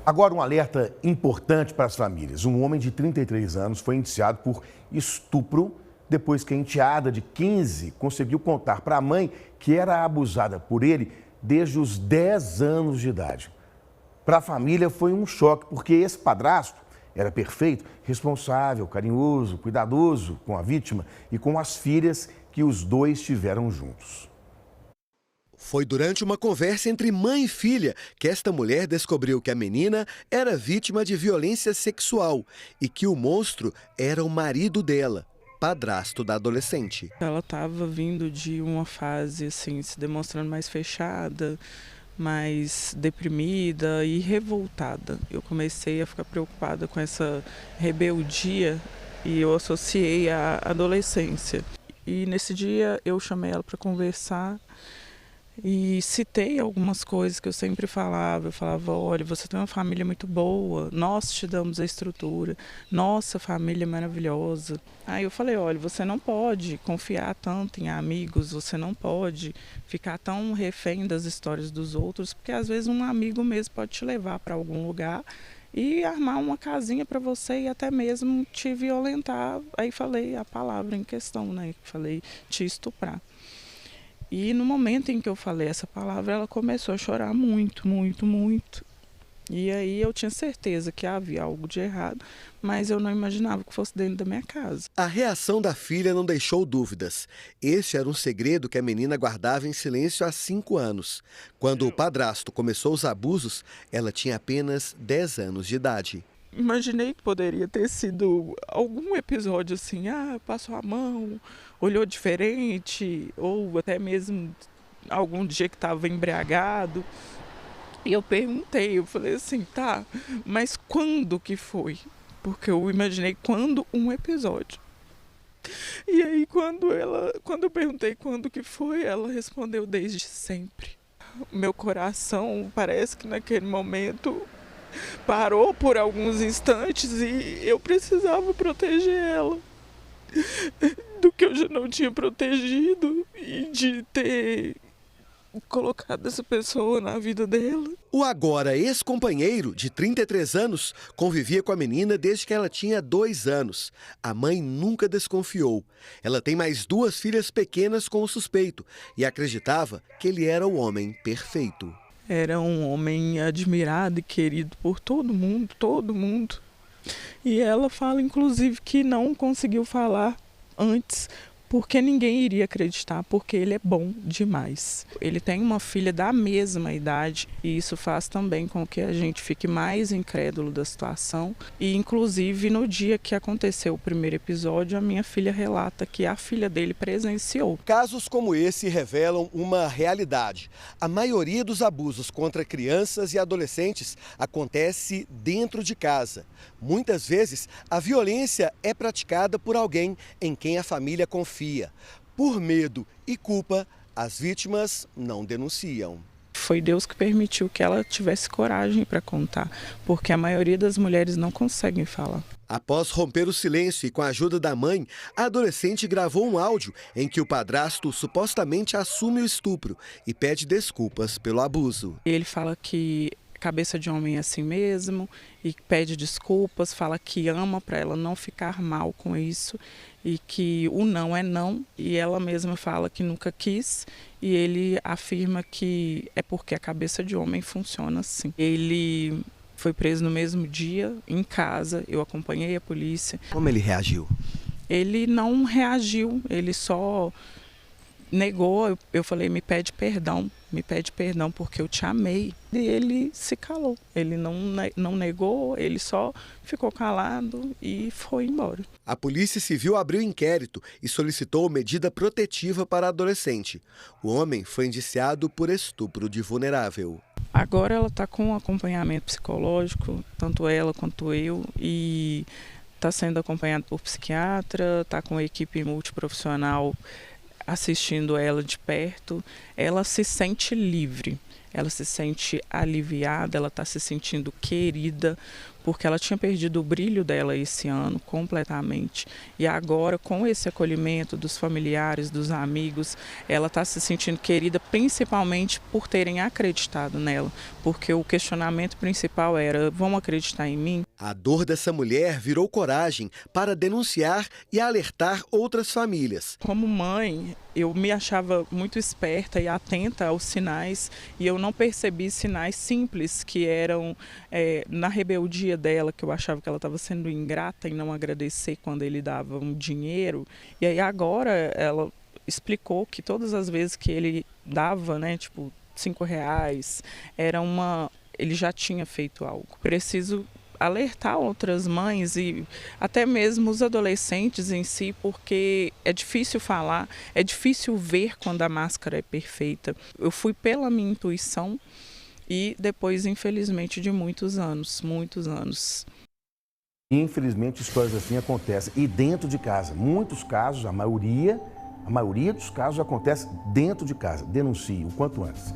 Agora, um alerta importante para as famílias. Um homem de 33 anos foi indiciado por estupro depois que a enteada de 15 conseguiu contar para a mãe que era abusada por ele desde os 10 anos de idade. Para a família foi um choque, porque esse padrasto era perfeito, responsável, carinhoso, cuidadoso com a vítima e com as filhas que os dois tiveram juntos. Foi durante uma conversa entre mãe e filha que esta mulher descobriu que a menina era vítima de violência sexual e que o monstro era o marido dela, padrasto da adolescente. Ela estava vindo de uma fase assim, se demonstrando mais fechada, mais deprimida e revoltada. Eu comecei a ficar preocupada com essa rebeldia e eu associei à adolescência. E nesse dia eu chamei ela para conversar e citei algumas coisas que eu sempre falava. Eu falava, olha, você tem uma família muito boa, nós te damos a estrutura, nossa família é maravilhosa. Aí eu falei, olha, você não pode confiar tanto em amigos, você não pode ficar tão refém das histórias dos outros, porque às vezes um amigo mesmo pode te levar para algum lugar e armar uma casinha para você e até mesmo te violentar. Aí falei a palavra em questão, né? Falei te estuprar. E no momento em que eu falei essa palavra, ela começou a chorar muito, muito, muito. E aí eu tinha certeza que havia algo de errado, mas eu não imaginava que fosse dentro da minha casa. A reação da filha não deixou dúvidas. Este era um segredo que a menina guardava em silêncio há 5 anos. Quando o padrasto começou os abusos, ela tinha apenas 10 anos de idade. Imaginei que poderia ter sido algum episódio assim, passou a mão, olhou diferente, ou até mesmo algum dia que estava embriagado. E eu perguntei, eu falei assim, tá, mas quando que foi? Porque eu imaginei quando um episódio. E aí quando eu perguntei quando que foi, ela respondeu desde sempre. Meu coração parece que naquele momento parou por alguns instantes e eu precisava proteger ela do que eu já não tinha protegido e de ter colocado essa pessoa na vida dela. O agora ex-companheiro, de 33 anos, convivia com a menina desde que ela tinha 2 anos. A mãe nunca desconfiou. Ela tem mais 2 filhas pequenas com o suspeito e acreditava que ele era o homem perfeito. Era um homem admirado e querido por todo mundo, todo mundo. E ela fala, inclusive, que não conseguiu falar antes, porque ninguém iria acreditar, porque ele é bom demais. Ele tem uma filha da mesma idade e isso faz também com que a gente fique mais incrédulo da situação. E, inclusive, no dia que aconteceu o primeiro episódio, a minha filha relata que a filha dele presenciou. Casos como esse revelam uma realidade. A maioria dos abusos contra crianças e adolescentes acontece dentro de casa. Muitas vezes, a violência é praticada por alguém em quem a família confia. Por medo e culpa, as vítimas não denunciam. Foi Deus que permitiu que ela tivesse coragem para contar, porque a maioria das mulheres não conseguem falar. Após romper o silêncio e com a ajuda da mãe, a adolescente gravou um áudio em que o padrasto supostamente assume o estupro e pede desculpas pelo abuso. Ele fala que cabeça de homem é assim mesmo e pede desculpas, fala que ama para ela não ficar mal com isso e que o não é não, e ela mesma fala que nunca quis e ele afirma que é porque a cabeça de homem funciona assim. Ele foi preso no mesmo dia, em casa, eu acompanhei a polícia. Como ele reagiu? Ele não reagiu, ele só negou. Eu falei, me pede perdão porque eu te amei. E ele se calou, ele não negou, ele só ficou calado e foi embora. A Polícia Civil abriu inquérito e solicitou medida protetiva para a adolescente. O homem foi indiciado por estupro de vulnerável. Agora ela está com acompanhamento psicológico, tanto ela quanto eu, e está sendo acompanhada por psiquiatra, está com a equipe multiprofissional assistindo ela de perto. Ela se sente livre, ela se sente aliviada, ela está se sentindo querida, porque ela tinha perdido o brilho dela esse ano completamente. E agora, com esse acolhimento dos familiares, dos amigos, ela está se sentindo querida, principalmente por terem acreditado nela, porque o questionamento principal era: vão acreditar em mim? A dor dessa mulher virou coragem para denunciar e alertar outras famílias. Como mãe, eu me achava muito esperta e atenta aos sinais, e eu não percebi sinais simples que eram na rebeldia dela, que eu achava que ela estava sendo ingrata em não agradecer quando ele dava um dinheiro. E aí agora ela explicou que todas as vezes que ele dava, né, tipo R$5, ele já tinha feito algo. Preciso alertar outras mães e até mesmo os adolescentes em si, porque é difícil falar, é difícil ver quando a máscara é perfeita. Eu fui pela minha intuição e depois, infelizmente, de muitos anos. Infelizmente, histórias assim acontecem. E dentro de casa. Muitos casos, a maioria dos casos acontece dentro de casa. Denuncie o quanto antes.